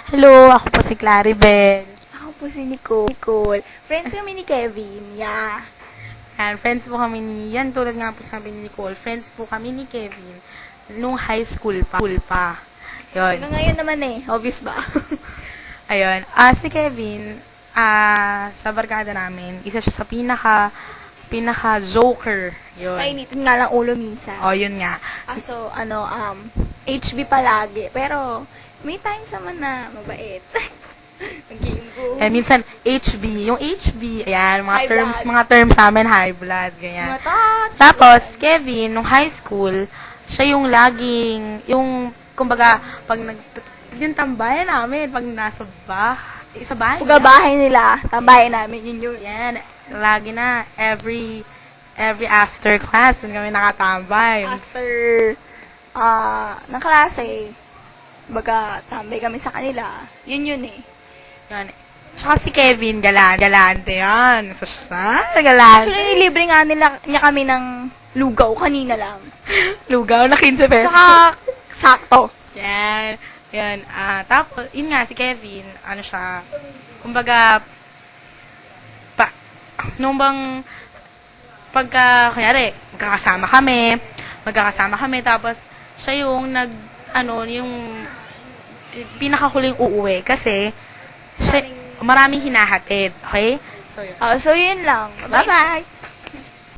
Hello, ako po si Claribel. Ako po si Nicole. Friends kami ni Kevin. Yeah. And friends po kami yan tulad nga po sabi ni Nicole, friends po kami ni Kevin nung high school pa. Yun. Hanggang ngayon naman obvious ba? Ayun. Si Kevin, sa barkada namin, isa siya sa pinaka-joker. Yun. Painitin nga lang ulo minsan. Yun nga. So, HB palagi. Pero, may times naman na mabait. Mag-game go. Minsan, HB. Yung HB, ayan, High blood. mga terms sa amin, high blood, ganyan. Mga touch. Tapos, Kevin, nung high school, siya yung laging, kumbaga, pag yung tambayan namin, pag nasa sa bahay. Pugabahay nila. Tambayan namin. Yun. Yan, lagi na, every after class, dun kami nakatambay. After, ng klase, baga, tambay kami sa kanila. Yun. Yan. Tsaka si Kevin, galante yan. So, siya, galante. Actually, nilibre nga niya kami ng lugaw kanina lang. Lugaw na 15 pesos. Tsaka, sakto. Yan. Yan. Tapos, yun nga, si Kevin, siya, kumbaga, kunyari, magkakasama kami, tapos, siya yung yung pinakahuling uuwi, kasi, siya, maraming hinahatid, okay? So, yun. So, yun lang. Bye-bye!